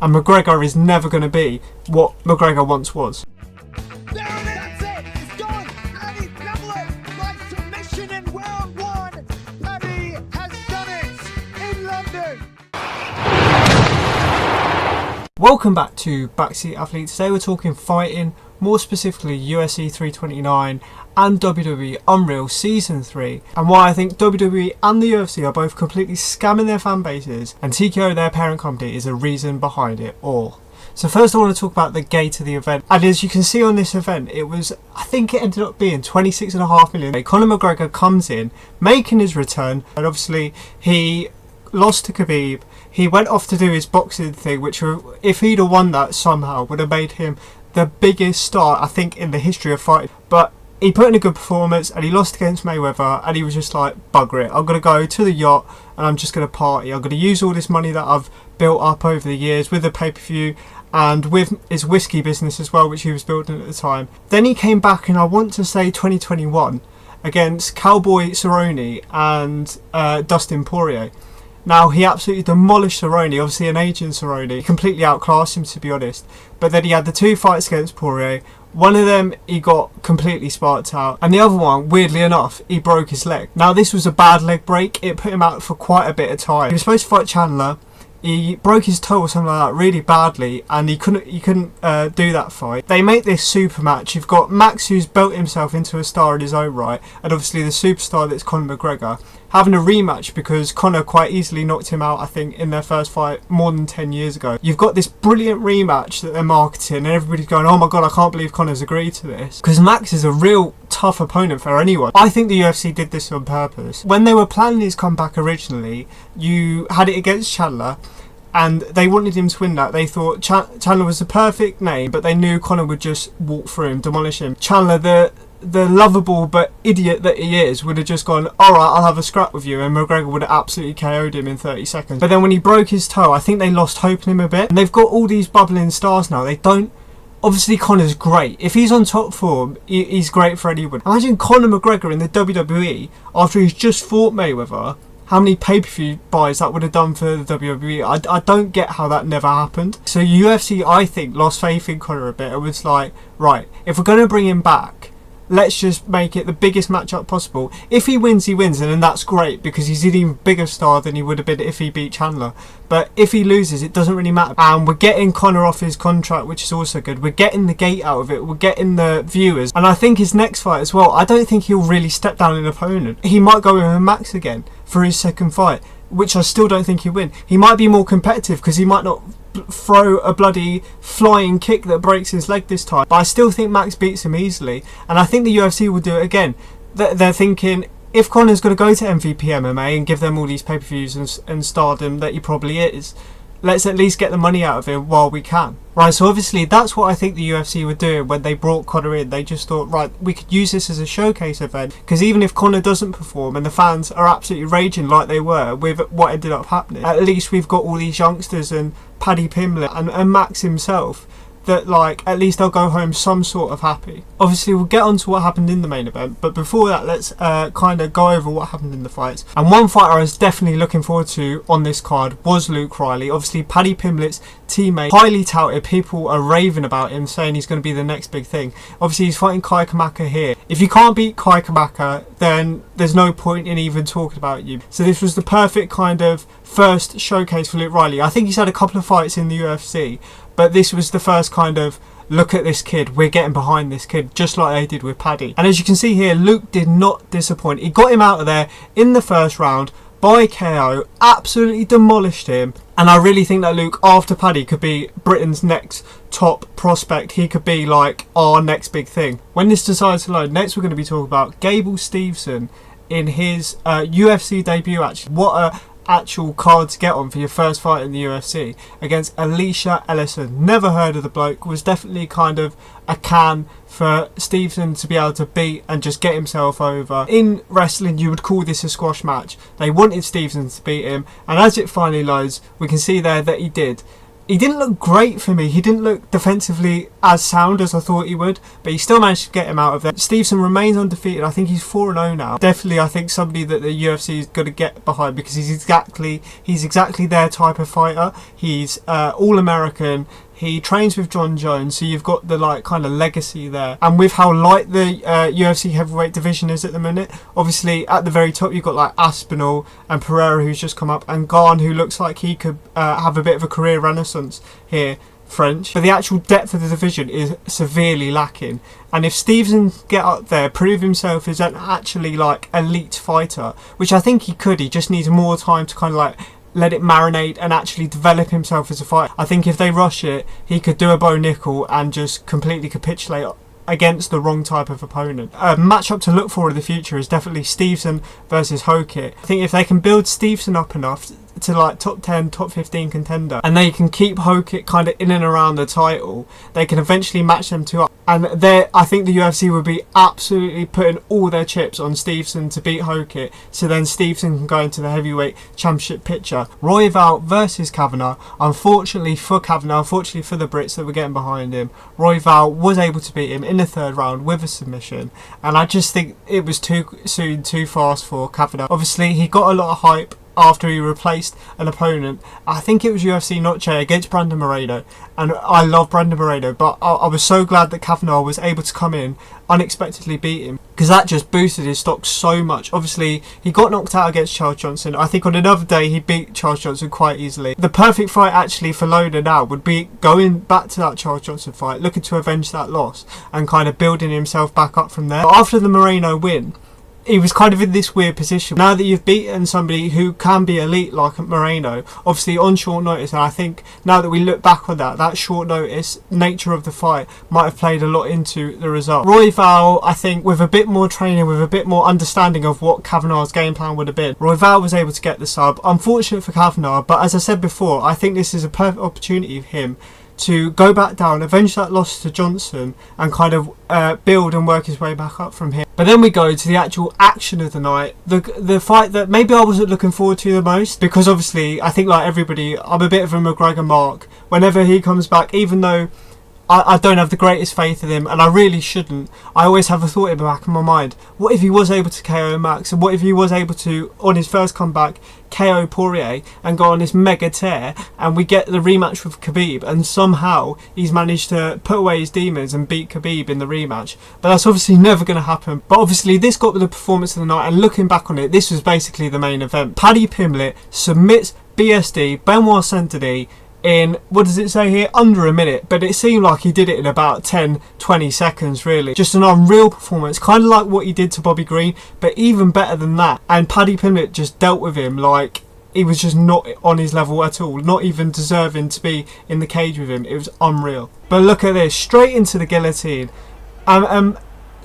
and McGregor is never going to be what McGregor once was. That's it. It's done. Paddy double it by submission in round one. Paddy has done it in London. Welcome back to Backseat Athletes. Today we're talking fighting, more specifically UFC 329 and WWE Unreal Season 3, and why I think WWE and the UFC are both completely scamming their fan bases, and TKO, their parent company, is a reason behind it all. So first I want to talk about the gate of the event, and as you can see on this event, it was, I think it ended up being 26.5 million. Conor McGregor comes in, making his return, and obviously he lost to Khabib. He went off to do his boxing thing, which if he'd have won that somehow would have made him the biggest star, I think, in the history of fighting. But he put in a good performance and he lost against Mayweather, and he was just like, bugger it, I'm going to go to the yacht and I'm just going to party. I'm going to use all this money that I've built up over the years with the pay-per-view and with his whiskey business as well, which he was building at the time. Then he came back in, I want to say 2021, against Cowboy Cerrone and Dustin Poirier. Now, he absolutely demolished Cerrone, obviously an aging Cerrone. He completely outclassed him, to be honest. But then he had the two fights against Poirier. One of them, he got completely sparked out. And the other one, weirdly enough, he broke his leg. Now, this was a bad leg break. It put him out for quite a bit of time. He was supposed to fight Chandler. He broke his toe or something like that really badly, and he couldn't do that fight. They make this super match. You've got Max, who's built himself into a star in his own right, and obviously the superstar that's Conor McGregor, having a rematch because Conor quite easily knocked him out, I think, in their first fight more than 10 years ago. You've got this brilliant rematch that they're marketing, and everybody's going, oh my god, I can't believe Conor's agreed to this, because Max is a real tough opponent for anyone. I think the UFC did this on purpose. When they were planning his comeback originally, you had it against Chandler, and they wanted him to win that. They thought Chandler was the perfect name, but they knew Conor would just walk through him, demolish him. Chandler, the lovable but idiot that he is, would have just gone, alright, I'll have a scrap with you, and McGregor would have absolutely KO'd him in 30 seconds. But then when he broke his toe, I think they lost hope in him a bit, and they've got all these bubbling stars now. They don't, obviously Conor's great. If he's on top form, he's great for anyone. Imagine Conor McGregor in the WWE after he's just fought Mayweather. How many pay-per-view buys that would have done for the WWE. I don't get how that never happened. So UFC, I think, lost faith in Conor a bit. It was like, right, if we're going to bring him back, let's just make it the biggest matchup possible. If he wins, he wins, and then that's great, because he's an even bigger star than he would have been if he beat Chandler. But if he loses, it doesn't really matter. And we're getting Conor off his contract, which is also good. We're getting the gate out of it. We're getting the viewers. And I think his next fight as well, I don't think he'll really step down an opponent. He might go with Max again for his second fight, which I still don't think he'll win. He might be more competitive because he might not throw a bloody flying kick that breaks his leg this time, but I still think Max beats him easily, and I think the UFC will do it again. They're thinking, if Conor's going to go to MVP MMA and give them all these pay-per-views and stardom that he probably is, let's at least get the money out of him while we can. Right, so obviously that's what I think the UFC were doing when they brought Conor in. They just thought, right, we could use this as a showcase event, because even if Conor doesn't perform and the fans are absolutely raging like they were with what ended up happening, at least we've got all these youngsters and Paddy Pimblett and Max himself that, like, at least they'll go home some sort of happy. Obviously we'll get on to what happened in the main event, but before that, let's kind of go over what happened in the fights. And one fighter I was definitely looking forward to on this card was Luke Riley. Obviously Paddy Pimblett's teammate, highly touted. People are raving about him, saying he's going to be the next big thing. Obviously he's fighting Kai Kamaka here. If you can't beat Kai Kamaka, then there's no point in even talking about you. So this was the perfect kind of first showcase for Luke Riley. I think he's had a couple of fights in the UFC, but this was the first kind of, look at this kid, we're getting behind this kid, just like they did with Paddy. And as you can see here, Luke did not disappoint. He got him out of there in the first round by KO, absolutely demolished him. And I really think that Luke, after Paddy, could be Britain's next top prospect. He could be like our next big thing. When this decides to load, next we're going to be talking about Gable Steveson in his UFC debut. Actually, what a actual card to get on for your first fight in the UFC against Alicia Ellison. Never heard of the bloke. Was definitely kind of a can for Steveson to be able to beat and just get himself over. In wrestling, you would call this a squash match. They wanted Steveson to beat him, and as it finally loads, we can see there that he did. he didn't look great for me. He didn't look defensively as sound as I thought he would, but he still managed to get him out of there. Steveson remains undefeated. I think he's 4-0 now. Definitely, I think somebody that the UFC is going to get behind, because he's exactly their type of fighter. He's all-American. He trains with John Jones, so you've got the like kind of legacy there. And with how light the UFC heavyweight division is at the minute, obviously at the very top you've got like Aspinall and Pereira, who's just come up, and Garn, who looks like he could have a bit of a career renaissance here, French. But the actual depth of the division is severely lacking. And if Steveson can get up there, prove himself as an actually like elite fighter, which I think he could, he just needs more time to kind of like let it marinate and actually develop himself as a fighter. I think if they rush it, he could do a Bo Nickel and just completely capitulate against the wrong type of opponent. A matchup to look for in the future is definitely Steveson versus Hokit. I think if they can build Steveson up enough to like top 10, top 15 contender, and they can keep Hokit kind of in and around the title, they can eventually match them two up. And I think the UFC would be absolutely putting all their chips on Steveson to beat Hokit, so then Steveson can go into the heavyweight championship picture. Royval versus Kavanagh. Unfortunately for Kavanagh, unfortunately for the Brits that were getting behind him, Royval was able to beat him in the third round with a submission, and I just think it was too soon, too fast for Kavanagh. Obviously, he got a lot of hype after he replaced an opponent. I think it was UFC Not Che against Brandon Moreno, and I love Brandon Moreno, but I was so glad that Kavanagh was able to come in, unexpectedly beat him, because that just boosted his stock so much. Obviously, he got knocked out against Charles Johnson. I think on another day he beat Charles Johnson quite easily. The perfect fight actually for Lona now would be going back to that Charles Johnson fight, looking to avenge that loss and kind of building himself back up from there. But after the Moreno win, he was kind of in this weird position. Now that you've beaten somebody who can be elite like Moreno, obviously on short notice, and I think now that we look back on that short notice nature of the fight might have played a lot into the result. Royval, I think, with a bit more training, with a bit more understanding of what Kavanagh's game plan would have been, Royval was able to get the sub. Unfortunate for Kavanagh, but as I said before, I think this is a perfect opportunity for him to go back down, avenge that loss to Johnson, and kind of build and work his way back up from here. But then we go to the actual action of the night, the fight that maybe I wasn't looking forward to the most, because obviously I think like everybody, I'm a bit of a McGregor mark. Whenever he comes back, even though I don't have the greatest faith in him, and I really shouldn't, I always have a thought in the back of my mind, what if he was able to KO Max, and what if he was able to, on his first comeback, KO Poirier and go on this mega tear, and we get the rematch with Khabib, and somehow he's managed to put away his demons and beat Khabib in the rematch. But that's obviously never going to happen. But obviously this got the performance of the night, and looking back on it, this was basically the main event. Paddy Pimblett submits BSD, Benoit Saint-Denis, in, what does it say here, under a minute, but it seemed like he did it in about 10-20 seconds really. Just an unreal performance, kind of like what he did to Bobby Green, but even better than that. And Paddy Pimblett just dealt with him like he was just not on his level at all, not even deserving to be in the cage with him. It was unreal. But look at this, straight into the guillotine.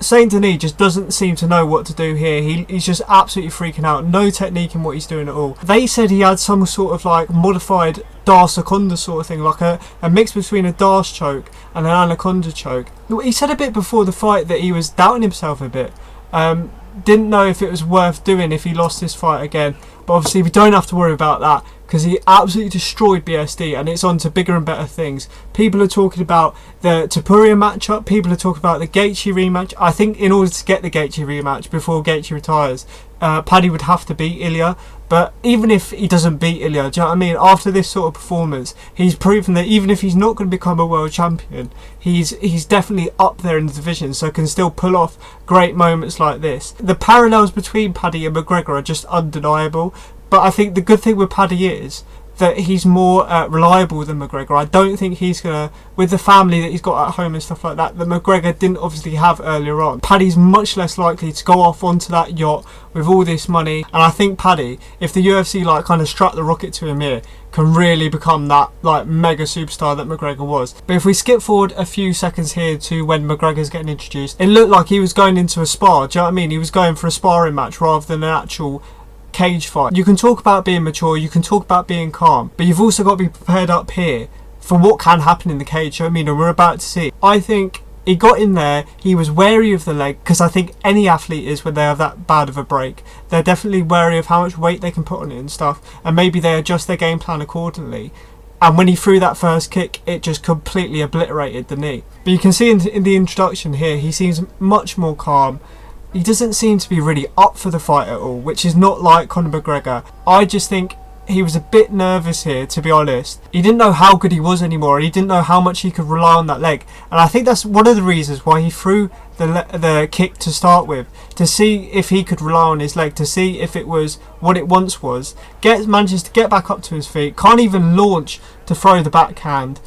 Saint Denis just doesn't seem to know what to do here. He's just absolutely freaking out. No technique in what he's doing at all. They said he had some sort of like modified Darce Anaconda sort of thing, like a mix between a Darce choke and an Anaconda choke. He said a bit before the fight that he was doubting himself a bit. Didn't know if it was worth doing if he lost this fight again. But obviously we don't have to worry about that, because he absolutely destroyed BSD, and it's on to bigger and better things. People are talking about the Topuria matchup, people are talking about the Gaethje rematch. I think in order to get the Gaethje rematch before Gaethje retires, Paddy would have to beat Ilya. But even if he doesn't beat Ilya, do you know what I mean? After this sort of performance, he's proven that even if he's not going to become a world champion, he's definitely up there in the division, so can still pull off great moments like this. The parallels between Paddy and McGregor are just undeniable. But I think the good thing with Paddy is that he's more reliable than McGregor. I don't think he's going to, with the family that he's got at home and stuff like that McGregor didn't obviously have earlier on. Paddy's much less likely to go off onto that yacht with all this money. And I think Paddy, if the UFC like kind of struck the rocket to him here, can really become that like mega superstar that McGregor was. But if we skip forward a few seconds here to when McGregor's getting introduced, it looked like he was going into a spar. Do you know what I mean? He was going for a sparring match rather than an actual cage fight. You can talk about being mature, you can talk about being calm, but you've also got to be prepared up here for what can happen in the cage. You know what I mean? And we're about to see. I think he got in there, he was wary of the leg, because I think any athlete is when they have that bad of a break. They're definitely wary of how much weight they can put on it and stuff, and maybe they adjust their game plan accordingly. and when he threw that first kick, it just completely obliterated the knee. But you can see in the introduction here, he seems much more calm. He doesn't seem to be really up for the fight at all, which is not like Conor McGregor. I just think he was a bit nervous here, to be honest. He didn't know how good he was anymore, and he didn't know how much he could rely on that leg. And I think that's one of the reasons why he threw the kick to start with, to see if he could rely on his leg, to see if it was what it once was. Manages to get back up to his feet, can't even launch to throw the backhand.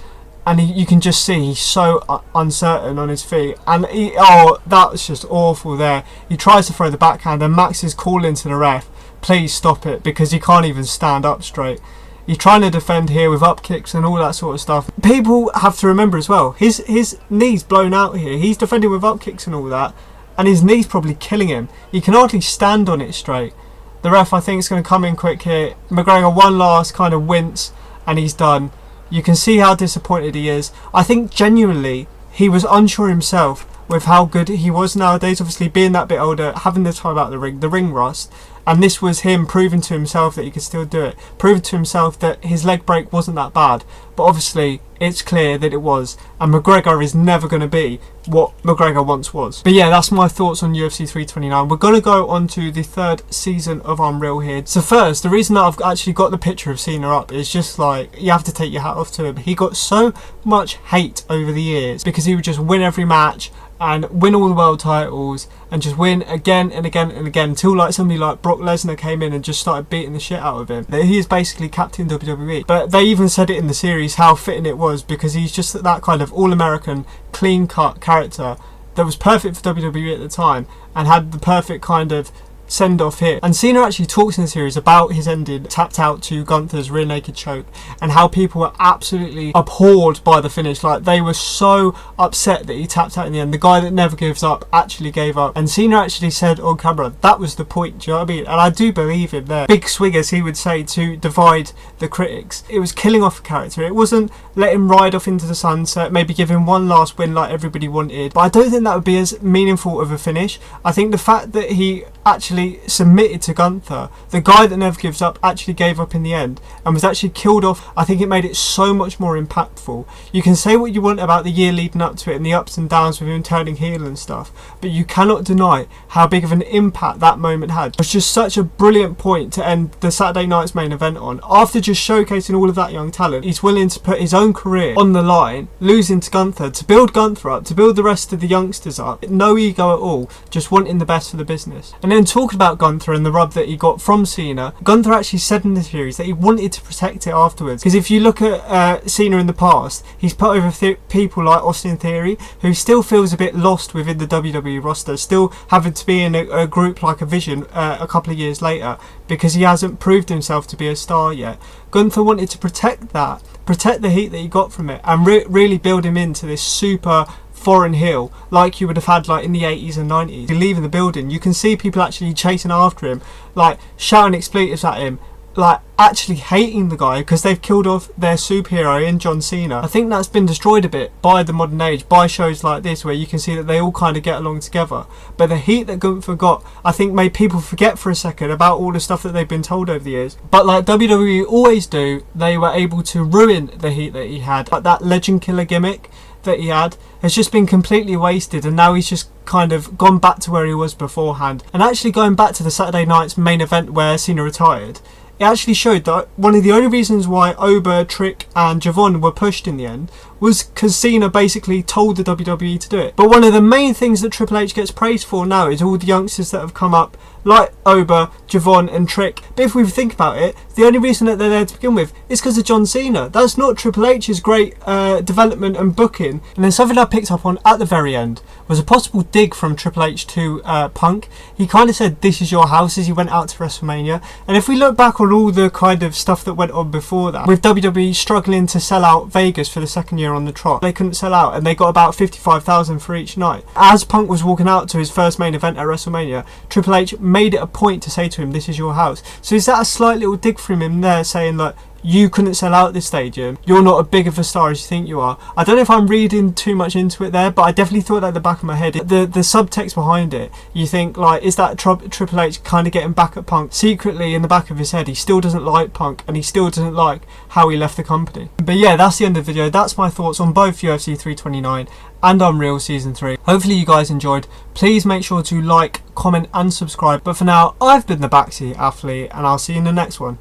And you can just see he's so uncertain on his feet. And that was just awful there. He tries to throw the backhand, and Max is calling to the ref, please stop it, because he can't even stand up straight. He's trying to defend here with up kicks and all that sort of stuff. People have to remember as well, his knee's blown out here. He's defending with up kicks and all that, and his knee's probably killing him. He can hardly stand on it straight. The ref, I think, is going to come in quick here. McGregor one last kind of wince, and he's done. You can see how disappointed he is. I think genuinely he was unsure himself with how good he was nowadays. Obviously being that bit older, having the time out the ring rust. And this was him proving to himself that he could still do it. Proving to himself that his leg break wasn't that bad. But obviously it's clear that it was. And McGregor is never going to be what McGregor once was. But yeah, that's my thoughts on UFC 329. We're going to go on to the third season of Unreal here. So first, the reason that I've actually got the picture of Cena up is just like, you have to take your hat off to him. He got so much hate over the years because he would just win every match and win all the world titles and just win again and again and again until like somebody like Brock Lesnar came in and just started beating the shit out of him. He is basically captain WWE. But they even said it in the series how fitting it was, because he's just that kind of all-American, clean-cut character that was perfect for WWE at the time and had the perfect kind of send off here. And Cena actually talks in the series about his ending, tapped out to Gunther's rear naked choke, and how people were absolutely abhorred by the finish. Like, they were so upset that he tapped out in the end. The guy that never gives up actually gave up, and Cena actually said on camera that was the point. Do you know what I mean? And I do believe him there. Big swig, as he would say, to divide the critics. It was killing off a character. It wasn't let him ride off into the sunset, maybe give him one last win like everybody wanted, but I don't think that would be as meaningful of a finish. I think the fact that he actually submitted to Gunther, the guy that never gives up, actually gave up in the end and was actually killed off. I think it made it so much more impactful. You can say what you want about the year leading up to it and the ups and downs with him turning heel and stuff, but you cannot deny how big of an impact that moment had. It was just such a brilliant point to end the Saturday night's main event on. After just showcasing all of that young talent, he's willing to put his own career on the line, losing to Gunther, to build Gunther up, to build the rest of the youngsters up. No ego at all, just wanting the best for the business. And then talking about Gunther and the rub that he got from Cena, Gunther actually said in the series that he wanted to protect it afterwards, because if you look at Cena in the past, he's put over people like Austin Theory, who still feels a bit lost within the WWE roster, still having to be in a group like a Vision a couple of years later, because he hasn't proved himself to be a star yet. Gunther wanted to protect that, protect the heat that he got from it, and really build him into this super foreign heel like you would have had like in the 80s and 90s. You leave in the building, you can see people actually chasing after him, like shouting expletives at him, like actually hating the guy because they've killed off their superhero in John Cena. I think that's been destroyed a bit by the modern age, by shows like this where you can see that they all kind of get along together. But the heat that Gunther got, I think, made people forget for a second about all the stuff that they've been told over the years. But like WWE always do, they were able to ruin the heat that he had. Like that legend killer gimmick that he had has just been completely wasted, and now he's just kind of gone back to where he was beforehand. And actually going back to the Saturday night's main event where Cena retired, it actually showed that one of the only reasons why Ober, Trick and Javon were pushed in the end was because Cena basically told the WWE to do it. But one of the main things that Triple H gets praised for now is all the youngsters that have come up, like Ober, Javon and Trick. But if we think about it, the only reason that they're there to begin with is because of John Cena. That's not Triple H's great development and booking. And then something I picked up on at the very end was a possible dig from Triple H to Punk. He kind of said, "This is your house," as he went out to WrestleMania. And if we look back on all the kind of stuff that went on before that, with WWE struggling to sell out Vegas for the second year on the trot, they couldn't sell out and they got about 55,000 for each night. As Punk was walking out to his first main event at WrestleMania, Triple H made it a point to say to him, "This is your house." So is that a slight little dig from him there, saying that you couldn't sell out this stadium, you're not as big of a star as you think you are. I don't know if I'm reading too much into it there, but I definitely thought that at the back of my head. The subtext behind it, you think, like, is that Triple H kind of getting back at Punk? Secretly in the back of his head, he still doesn't like Punk, and he still doesn't like how he left the company. But yeah, that's the end of the video. That's my thoughts on both UFC 329 and Unreal Season 3. Hopefully you guys enjoyed. Please make sure to like, comment and subscribe. But for now, I've been the Backseat Athlete, and I'll see you in the next one.